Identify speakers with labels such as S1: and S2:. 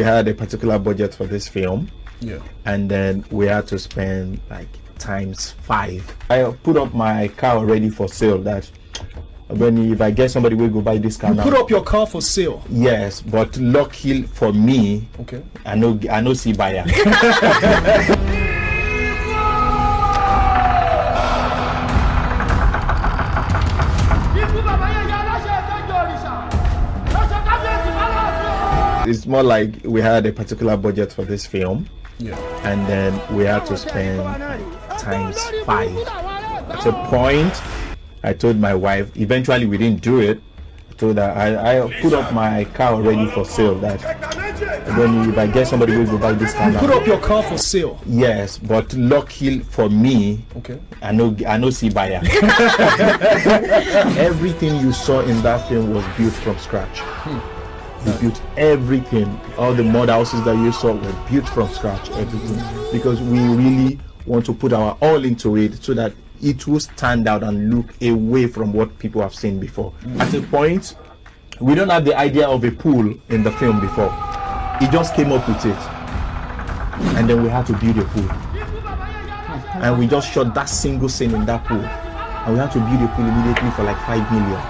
S1: We had a particular budget for this film, and then we had to spend like ×5. I put up my car already for sale. That when if I get somebody will go buy this car.
S2: You put up your car for sale?
S1: Yes, but lucky for me,
S2: okay,
S1: I know see buyer. It's more like we had a particular budget for this film, and then we had to spend ×5. At a point, I told my wife, eventually we didn't do it. I told her, I put up my car already for sale. That when if I get somebody will go buy this car.
S2: You put up your car for sale?
S1: Yes, but lucky for me,
S2: okay,
S1: I know see buyer. Everything you saw in that film was built from scratch. We built everything. All the mud houses that you saw were built from scratch, everything. Because we really want to put our all into it so that it will stand out and look away from what people have seen before. At a point, we don't have the idea of a pool in the film before. He just came up with it. And then we had to build a pool. And we just shot that single scene in that pool. And we had to build a pool immediately for like 5 million.